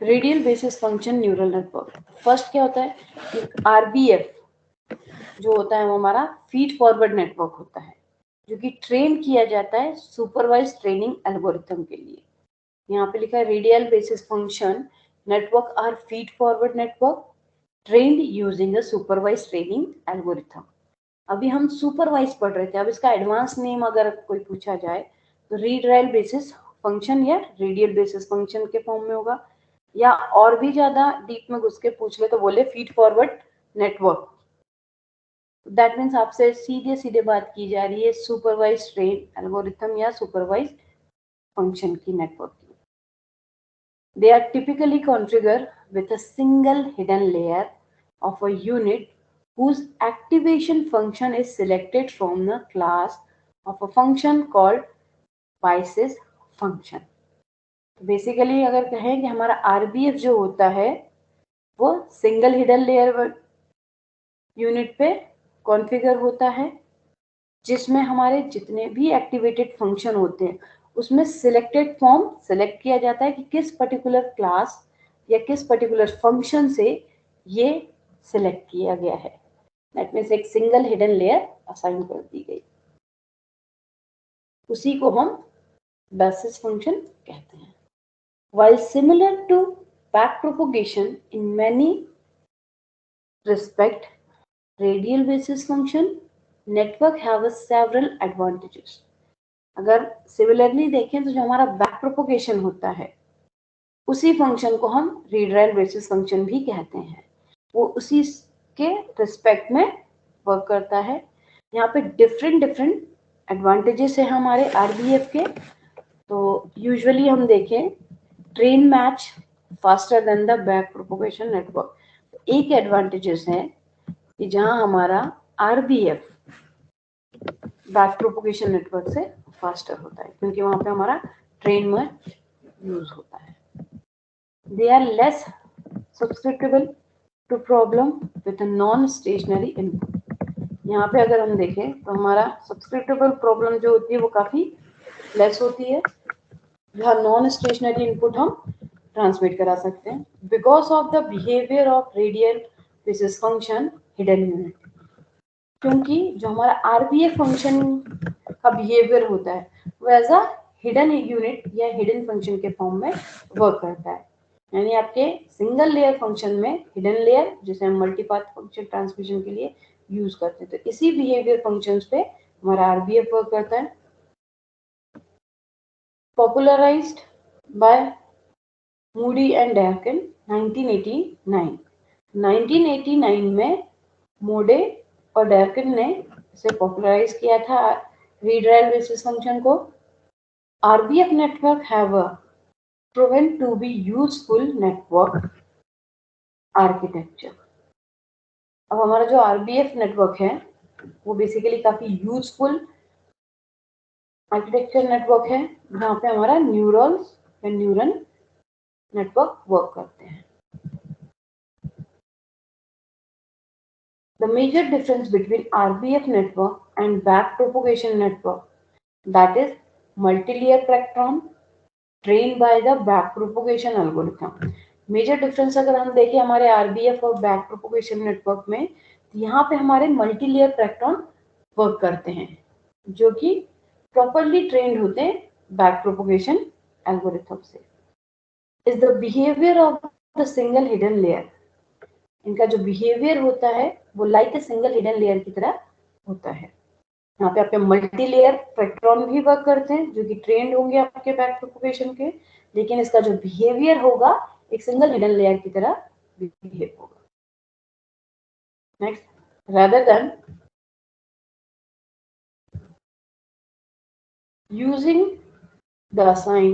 Radial basis function neural network. First क्या होता है कि आरबीएफ जो होता है वो हमारा फीड फॉरवर्ड नेटवर्क होता है, जो कि ट्रेन किया जाता है सुपरवाइज ट्रेनिंग एल्गोरिथम के लिए। यहाँ पे लिखा है radial basis function network are feed forward network trained using a supervise training algorithm. अभी हम सुपरवाइज पढ़ रहे थे, अब इसका एडवांस नेम अगर कोई पूछा जाए तो रेडियल बेसिस फंक्शन या रेडियल बेसिस फंक्शन के फॉर्म में होगा, या और भी ज्यादा डीप में घुस के पूछ ले तो बोले feed forward network. That means आपसे सीधे सीधे बात की जा रही है सुपरवाइज ट्रेन एल्गोरिथम या सुपरवाइज फंक्शन की नेटवर्क की। They are typically configured with a single hidden layer of a unit whose activation function is selected from the class of a function called basis function. Basically अगर कहें कि हमारा RBF जो होता है वो सिंगल हिडन लेयर यूनिट पे configure होता है, जिसमें हमारे जितने भी एक्टिवेटेड फंक्शन होते हैं उसमें सिलेक्टेड फॉर्म सेलेक्ट किया जाता है कि किस पर्टिकुलर क्लास या किस पर्टिकुलर फंक्शन से ये सिलेक्ट किया गया है। दैट मीन्स एक सिंगल हिडन लेयर असाइन कर दी गई, उसी को हम बेसिस फंक्शन कहते हैं। While similar to back propagation in many respect, radial basis function network have several advantages. अगर सिमिलरली देखें तो जो हमारा बैक प्रोपोगेशन होता है उसी फंक्शन को हम रेडियल बेसिस फंक्शन भी कहते हैं, वो उसी के रिस्पेक्ट में वर्क करता है। यहाँ पे डिफरेंट एडवांटेजेस है हमारे आरबीएफ के। तो यूजुअली हम देखें train match faster than the back propagation network. एक एडवांटेजेस है कि जहां हमारा आरबीएफ बैक प्रोपोगेशन नेटवर्क से फास्टर होता है, क्योंकि वहां पे हमारा ट्रेन मैच यूज होता है। They are less susceptible to problem with non stationary input. यहाँ पे अगर हम देखें तो हमारा सब्सक्रिप्टेबल प्रॉब्लम जो होती है वो काफी लेस होती है, जहाँ नॉन स्टेशनरी इनपुट हम ट्रांसमिट करा सकते हैं because of the behaviour of radial basis function hidden unit. क्योंकि जो हमारा आरबीएफ फंक्शन का बिहेवियर होता है वो एज अ हिडन यूनिट या हिडन फंक्शन के फॉर्म में वर्क करता है। यानी आपके सिंगल लेयर फंक्शन में हिडन लेयर जिसे हम मल्टीपाथ फंक्शन ट्रांसमिशन के लिए यूज करते हैं, तो इसी बिहेवियर फंक्शंस पे हमारा आरबीएफ वर्क करता है। Popularised by Moody and Darken 1989। 1989 में मोडे और डैर्किन ने इसे पॉपुलराइज किया था रेडियल बेसिस फंक्शन को। RBF network have proven to be useful network architecture। अब हमारा जो आरबीएफ नेटवर्क है वो बेसिकली काफी यूजफुल आर्किटेक्चर नेटवर्क है, जहाँ पे हमारा न्यूरॉन्स या न्यूरन नेटवर्क वर्क करते हैं। The major difference between RBF network and back propagation network, that is multi-layer plectron trained by the back propagation algorithm। Major difference अगर हम देखें हमारे आरबीएफ और बैक प्रोपोगेशन नेटवर्क में, तो यहाँ पे हमारे मल्टी लेयर प्लेक्ट्रॉन वर्क करते हैं जो कि प्रॉपरली ट्रेंड होते हैं बैक प्रोपोगेशन एल्गोरिथम से। Is the behaviour of the single hidden layer. इनका जो बिहेवियर होता है वो like a single hidden layer की तरह होता है। यहाँ पे आपके मल्टी लेयर प्लेक्ट्रॉन भी वर्क करते हैं जो कि ट्रेंड होंगे आपके बैक प्रोपोगेशन के, लेकिन इसका जो बिहेवियर होगा एक सिंगल हिडन लेयर की तरह बिहेव होगा। Next, rather than using the sign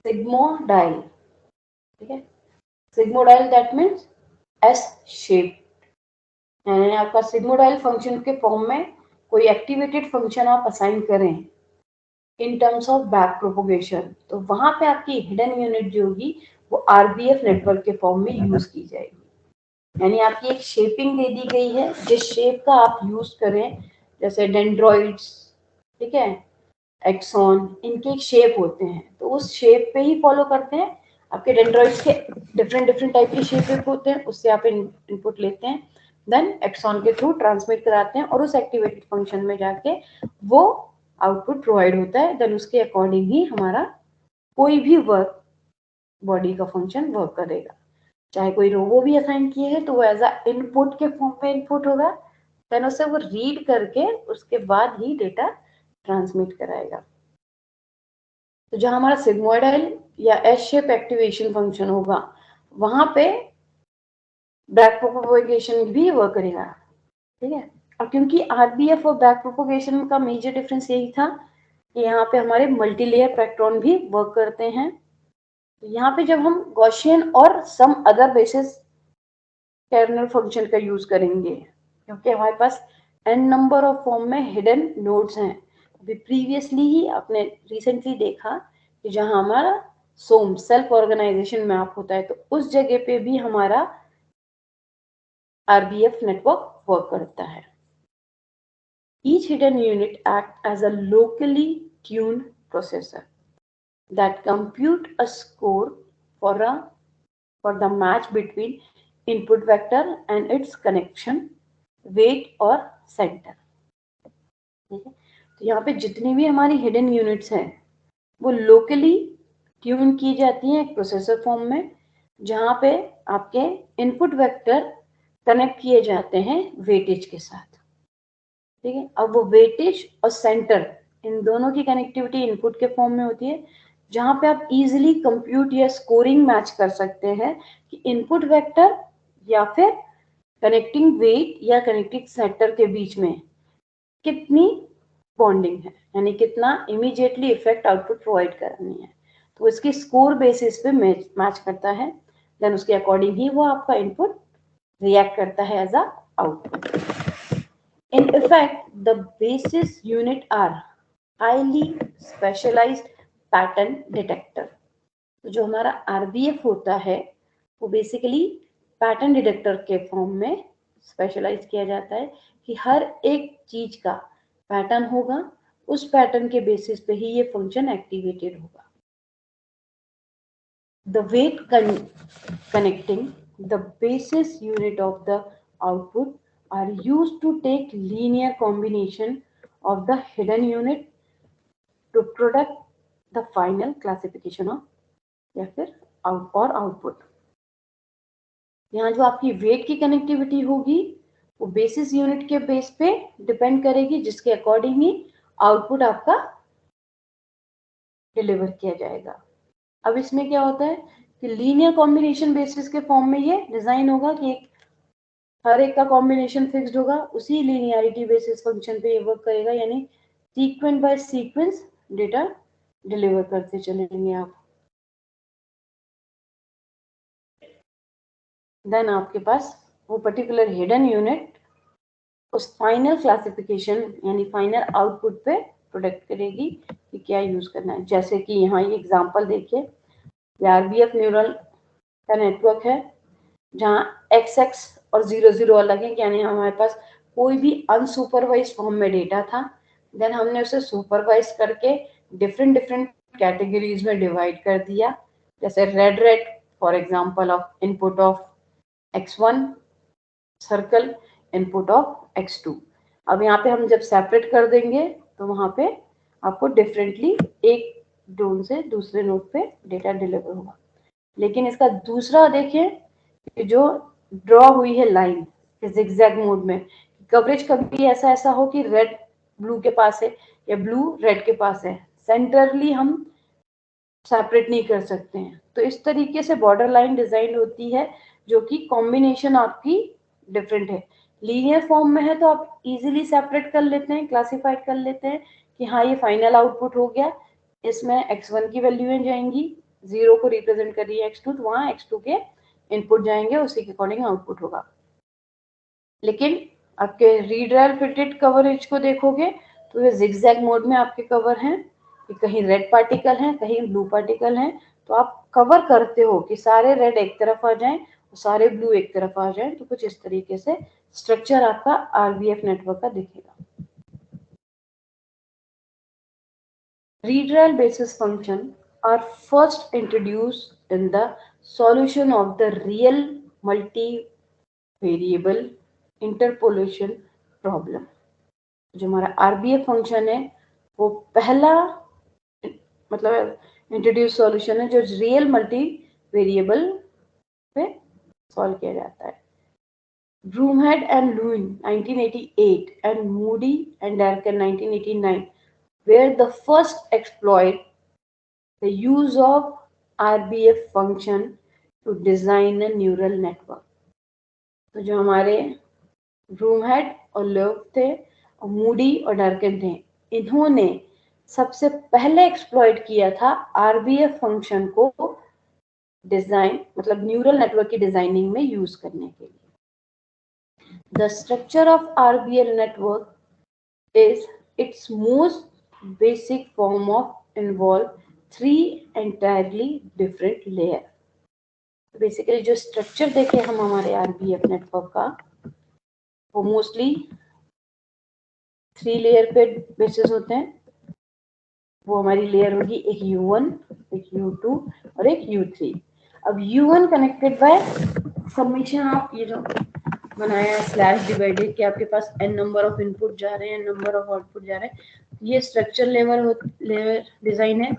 sigmoidal, ठीक है, sigmoidal that means S shape, यानी आपका सिग्मोडाइल फंक्शन के फॉर्म में कोई एक्टिवेटेड फंक्शन आप असाइन करें in terms of back propagation, तो वहां पे आपकी हिडन यूनिट जो होगी वो आरबीएफ नेटवर्क के फॉर्म में यूज की जाएगी। यानी आपकी एक शेपिंग दे दी गई है जिस शेप का आप यूज करें, जैसे डेंड्रॉइड्स, ठीक है, एक्सॉन, इनके एक शेप होते हैं, तो तो उस शेप पे ही फॉलो करते हैं। आपके डेंड्रॉइड्स के डिफरेंट डिफरेंट टाइप के शेप होते हैं, उससे आप इनपुट लेते हैं, देन एक्सॉन के थ्रू ट्रांसमिट कराते हैं और उस एक्टिवेटेड फंक्शन में जाके वो आउटपुट प्रोवाइड होता है। देन उसके अकॉर्डिंग ही हमारा कोई भी वर्क बॉडी का फंक्शन वर्क करेगा। चाहे कोई रोबो भी असाइन किए है तो वो एज अ इनपुट के फॉर्म पे इनपुट होगा, देन उसे वो रीड करके उसके बाद ही डेटा ट्रांसमिट कराएगा। तो जहां हमारा सिग्मोइडल या एस शेप एक्टिवेशन फंक्शन होगा वहां पे बैक प्रोपोगेशन भी वर्क करेगा, ठीक है। और क्योंकि आरबीएफ और बैक प्रोपोगेशन का मेजर डिफरेंस यही था कि यहाँ पे हमारे मल्टीलेयर पैक्ट्रॉन भी वर्क करते हैं। तो यहाँ पे जब हम गॉसियन और some other basis kernel function का यूज करेंगे, क्योंकि हमारे पास n नंबर ऑफ फॉर्म में हिडन नोड्स हैं। अभी प्रीवियसली ही आपने रिसेंटली देखा कि जहां हमारा सोम सेल्फ ऑर्गेनाइजेशन मैप होता है तो उस जगह पे भी हमारा आरबीएफ नेटवर्क वर्क करता है। Each hidden unit acts as a locally tuned processor that compute a score for the match between input vector and its connection weight और center, ठीक है। तो यहाँ पे जितनी भी हमारी हिडन यूनिट्स हैं वो लोकली ट्यून की जाती हैं एक प्रोसेसर फॉर्म में, जहाँ पे आपके इनपुट वेक्टर कनेक्ट किए जाते हैं वेटेज के साथ, ठीक है। अब वो वेटेज और सेंटर इन दोनों की कनेक्टिविटी इनपुट के फॉर्म में होती है, जहां पे आप इजीली कंप्यूट या स्कोरिंग मैच कर सकते हैं कि इनपुट वेक्टर या फिर कनेक्टिंग वेट या कनेक्टिंग सेंटर के बीच में कितनी बॉन्डिंग है, यानी कितना इमीडिएटली इफेक्ट आउटपुट प्रोवाइड करनी है। तो इसकी स्कोर बेसिस पे मैच करता है, देन उसके अकॉर्डिंग ही वो आपका इनपुट रिएक्ट करता है as a output. In effect, the basis unit are highly specialized pattern detector. तो जो हमारा RBF होता है वो बेसिकली पैटर्न डिटेक्टर के फॉर्म में स्पेशलाइज किया जाता है कि हर एक चीज का पैटर्न होगा, उस पैटर्न के बेसिस पे ही ये फंक्शन एक्टिवेटेड होगा। The weight connecting the basis unit of the output are used to take linear combination of the hidden unit to product the final classification of या फिर आउटपुट। यहाँ जो आपकी वेट की कनेक्टिविटी होगी वो बेसिस यूनिट के बेस पे डिपेंड करेगी, जिसके अकॉर्डिंग ही आउटपुट आपका डिलीवर किया जाएगा। अब इसमें क्या होता है कि लीनियर कॉम्बिनेशन बेसिस के फॉर्म में ये डिजाइन होगा कि हर एक का कॉम्बिनेशन फिक्स्ड होगा, उसी लीनियरिटी बेसिस फंक्शन पे ये वर्क करेगा, यानी sequence by sequence data deliver करते चलेंगे आप। देन आपके पास वो पर्टिकुलर हिडन यूनिट उस फाइनल क्लासिफिकेशन यानी फाइनल आउटपुट पे प्रोडक्ट करेगी कि क्या यूज करना है। जैसे कि यहाँ ये एग्जांपल देखिए, आरबीएफ न्यूरल का नेटवर्क है जहाँ XX और 00 अलग है, यानी हमारे पास कोई भी अनसुपरवाइज फॉर्म में डेटा था, देन हमने उसे सुपरवाइज करके डिफरेंट डिफरेंट कैटेगरीज में डिवाइड कर दिया। जैसे red for example of input of X1 circle, input of X2। अब यहाँ पे हम जब सेपरेट कर देंगे तो वहां पे आपको डिफरेंटली एक जोन से दूसरे नोड पे डेटा डिलीवर होगा। लेकिन इसका दूसरा देखिए कि जो ड्रॉ हुई है लाइन जिगजैग मोड में, कवरेज कभी ऐसा ऐसा हो कि रेड ब्लू के पास है या ब्लू रेड के पास है, सेंटरली हम सेपरेट नहीं कर सकते हैं। तो इस तरीके से बॉर्डर लाइन डिजाइन होती है जो कि कॉम्बिनेशन आपकी डिफरेंट है। लीनियर फॉर्म में है तो आप इजीली सेपरेट कर लेते हैं, क्लासिफाइड कर लेते हैं कि हाँ ये फाइनल आउटपुट हो गया, इसमें X1 की वैल्यूएं जाएंगी, 0 को रिप्रेजेंट कर रही है X2 तो वहां X2 के इनपुट जाएंगे, उसी के अकॉर्डिंग आउटपुट होगा। लेकिन आपके रीड फिटेड कवरेज को देखोगे तो ये जिगजैग मोड में आपके कवर हैं कि कहीं रेड पार्टिकल हैं कहीं ब्लू पार्टिकल हैं, तो आप कवर करते हो कि सारे रेड एक तरफ आ जाएं और सारे ब्लू एक तरफ आ जाएं। तो कुछ इस तरीके से स्ट्रक्चर आपका आरबीएफ नेटवर्क का दिखेगा। Read rail basis function are first introduced in the solution of the real multivariable interpolation problem. जो हमारा RBF फंक्शन है वो पहला मतलब इंट्रोड्यूस सॉल्यूशन है जो रियल मल्टी वेरिएबल पे सॉल्व किया जाता है. Broomhead and Lewin 1988 and Moody and Durkin 1989 were the first exploit the use of RBF function to design a neural network. तो जो हमारे ब्रूमहेड और लेव थे और मूडी और डर्किन थे, इन्होंने सबसे पहले एक्सप्लॉइट किया था आरबीएफ फंक्शन को डिजाइन मतलब न्यूरल नेटवर्क की डिजाइनिंग में यूज करने के लिए. The structure of RBL network is its most basic form of involve three entirely different layer. Basically जो structure देखे हम हमारे RBF network का वो mostly 3 layer पे basis होते हैं. वो हमारी layer होगी एक U1, एक U2 और एक U3. अब U1 connected by summation of ये जो बनाया स्लैश डिवाइडेड कि आपके पास n नंबर ऑफ इनपुट जा रहे हैं, n नंबर ऑफ आउटपुट जा रहे हैं. ये स्ट्रक्चर लेवल डिजाइन है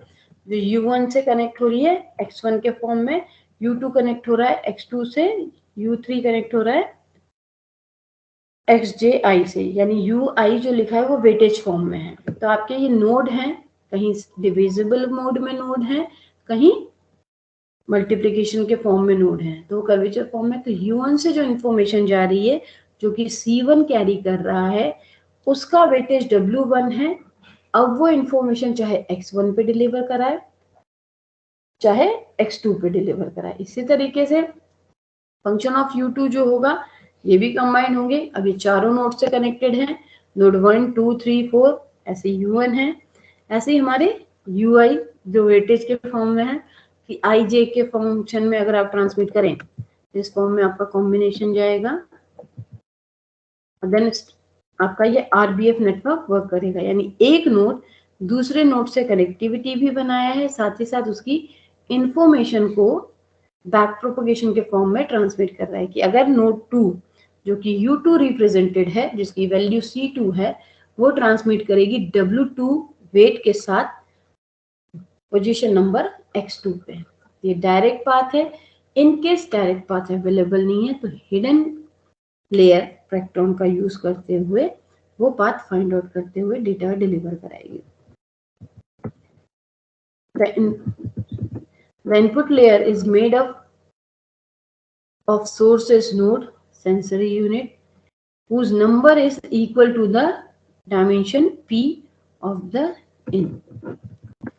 जो U1 से कनेक्ट हो रही है X1 के फॉर्म में, U2 कनेक्ट हो रहा है X2 से, U3 कनेक्ट हो रहा है XJI से, यानी UI जो लिखा है वो वेटेज फॉर्म में है. तो आपके ये नोड हैं, कहीं डिविजिबल मोड में नोड है, कहीं मल्टीप्लिकेशन के फॉर्म में नोड है, तो कर्वेचर फॉर्म में. तो U1 से जो इंफॉर्मेशन जा रही है जो कि C1 कैरी कर रहा है उसका वेटेज W1 है. अब वो इंफॉर्मेशन चाहे X1 पे डिलीवर कराए चाहे X2 पे डिलीवर कराए. इसी तरीके से फंक्शन ऑफ U2 जो होगा ये भी कंबाइन होंगे. अब ये चारों नोड से कनेक्टेड हैं, नोड 1 2 3 4 ऐसे U1 है. ऐसे ही हमारे UI जो वेटेज के फॉर्म में है कि IJ के फंक्शन में अगर आप ट्रांसमिट करें इस फॉर्म में आपका कॉम्बिनेशन जाएगा, देन आपका ये RBF नेटवर्क वर्क करेगा. यानी एक नोड दूसरे नोड से कनेक्टिविटी भी बनाया है, साथ ही साथ उसकी इंफॉर्मेशन को बैक प्रोपगेशन के फॉर्म में ट्रांसमिट कर रहा है कि अगर नोड 2 जो कि U2 रिप्रेजेंटेड है जिसकी वैल्यू C2 है वो ट्रांसमिट करेगी W2 वेट के साथ पोजीशन नंबर X2 पे. ये डायरेक्ट पाथ है. इनकेस डायरेक्ट पाथ अवेलेबल नहीं है तो हिडन लेयर फ्रैक्टॉन का यूज करते हुए वो पाथ फाइंड आउट करते हुए डेटा डिलीवर कराएगी. The input layer is made up of sources node, sensory unit, whose number is equal to the dimension P of the in.